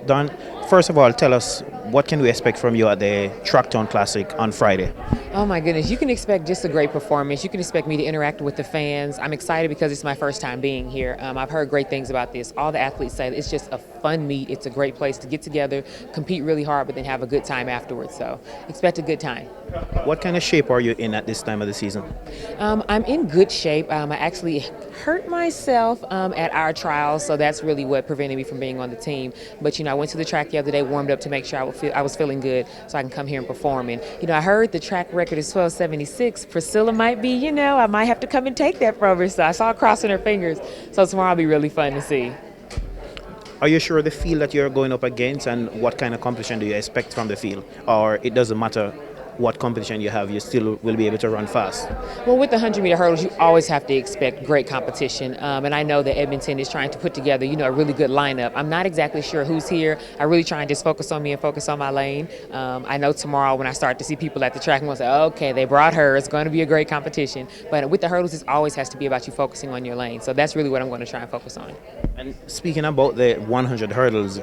Don, first of all, tell us what can we expect from you at the TrackTown Classic on Friday? Oh my goodness, you can expect just a great performance. You can expect me to interact with the fans. I'm excited because it's my first time being here. I've heard great things about this. All the athletes say it's just a fun meet. It's a great place to get together, compete really hard, but then have a good time afterwards. So expect a good time. What kind of shape are you in at this time of the season? I'm in good shape. I actually hurt myself at our trials, so that's really what prevented me from being on the team. But, I went to the track the other day, warmed up to make sure I was feeling good so I can come here and perform. And, I heard the track record is 12:76. Priscilla might be, I might have to come and take that from her. So I saw her crossing her fingers. So tomorrow will be really fun to see. Are you sure the field that you're going up against, and what kind of competition do you expect from the field? Or it doesn't matter what competition you have, you still will be able to run fast? Well, with the 100-meter hurdles, you always have to expect great competition. And I know that Edmonton is trying to put together, a really good lineup. I'm not exactly sure who's here. I really try and just focus on me and focus on my lane. I know tomorrow when I start to see people at the track, I'm going to say, okay, they brought her. It's going to be a great competition. But with the hurdles, it always has to be about you focusing on your lane. So that's really what I'm going to try and focus on. And speaking about the 100 hurdles,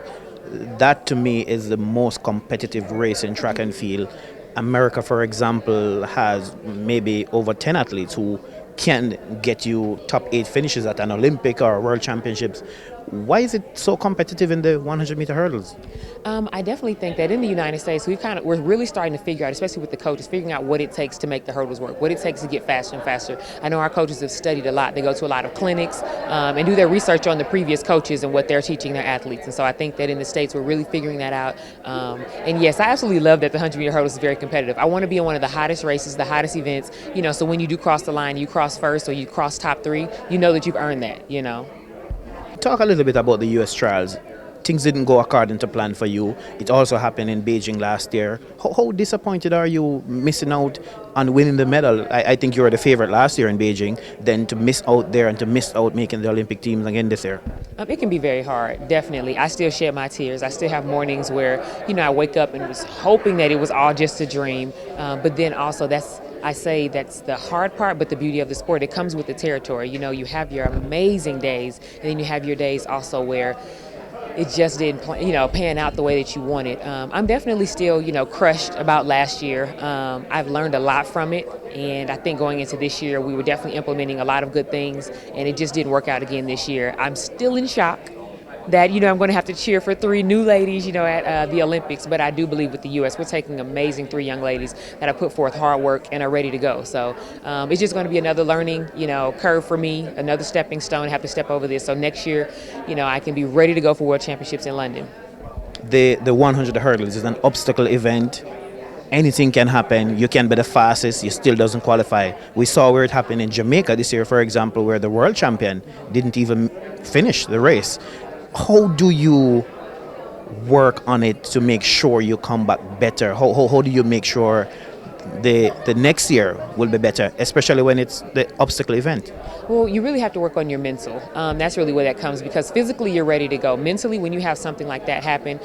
that to me is the most competitive race in track and field. America, for example, has maybe over 10 athletes who can get you top 8 finishes at an Olympic or World Championships. Why is it so competitive in the 100-meter hurdles? I definitely think that in the United States, we're really starting to figure out, especially with the coaches, figuring out what it takes to make the hurdles work, what it takes to get faster and faster. I know our coaches have studied a lot. They go to a lot of clinics and do their research on the previous coaches and what they're teaching their athletes. And so I think that in the States, we're really figuring that out. And yes, I absolutely love that the 100-meter hurdles is very competitive. I want to be in one of the hottest races, the hottest events, so when you do cross the line, you cross first or you cross top 3, you know that you've earned that, Talk a little bit about the U.S. trials. Things didn't go according to plan for you. It also happened in Beijing last year. How disappointed are you missing out on winning the medal? I think you were the favorite last year in Beijing, then to miss out there and to miss out making the Olympic teams again this year. It can be very hard, definitely. I still shed my tears. I still have mornings where, I wake up and was hoping that it was all just a dream. But then also that's the hard part, but the beauty of the sport, it comes with the territory. You have your amazing days, and then you have your days also where it just didn't, pan out the way that you wanted. I'm definitely still, crushed about last year. I've learned a lot from it, and I think going into this year, we were definitely implementing a lot of good things, and it just didn't work out again this year. I'm still in shock that, I'm going to have to cheer for 3 new ladies, at the Olympics. But I do believe with the U.S., we're taking amazing 3 young ladies that have put forth hard work and are ready to go. So it's just going to be another learning, curve for me, another stepping stone. I have to step over this. So next year, I can be ready to go for World Championships in London. The 100 hurdles is an obstacle event. Anything can happen. You can be the fastest, you still doesn't qualify. We saw where it happened in Jamaica this year, for example, where the world champion didn't even finish the race. How do you work on it to make sure you come back better? How do you make sure the next year will be better, especially when it's the obstacle event? Well, you really have to work on your mental. That's really where that comes, because physically you're ready to go. Mentally, when you have something like that happen,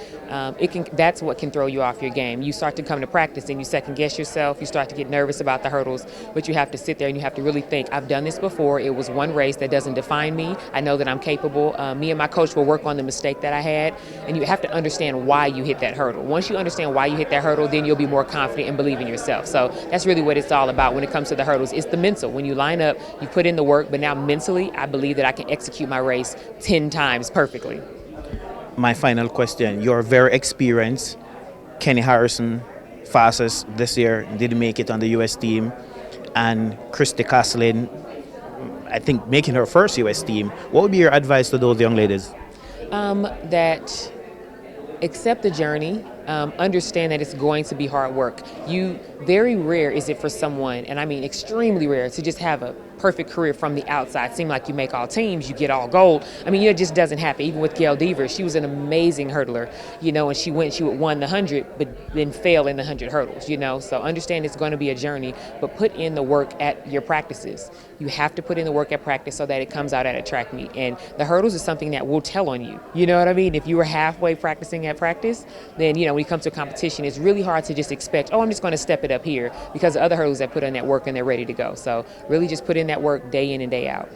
that's what can throw you off your game. You start to come to practice and you second guess yourself. You start to get nervous about the hurdles, but you have to sit there and you have to really think, I've done this before. It was one race. That doesn't define me. I know that I'm capable. Me and my coach will work on the mistake that I had, and you have to understand why you hit that hurdle. Once you understand why you hit that hurdle, then you'll be more confident and believe in yourself. So that's really what it's all about when it comes to the hurdles. It's the mental. When you line up, you put in the work, but now mentally, I believe that I can execute my race 10 times perfectly. My final question, you're very experienced. Kenny Harrison, fastest this year, didn't make it on the U.S. team. And Christy Caslin, I think making her first U.S. team. What would be your advice to those young ladies? That accept the journey, understand that it's going to be hard work. Very rare is it for someone, and I mean extremely rare, to just have a perfect career from the outside. Seem like you make all teams, you get all gold. I mean, it just doesn't happen. Even with Gail Devers, she was an amazing hurdler, and she would won the 100, but then fail in the 100 hurdles, So understand it's going to be a journey, but put in the work at your practices. You have to put in the work at practice so that it comes out at a track meet. And the hurdles is something that will tell on you. You know what I mean? If you were halfway practicing at practice, then, when it comes to competition, it's really hard to just expect, I'm just going to step it up here, because the other hurdles that put in that work and they're ready to go. So really just put in that work day in and day out.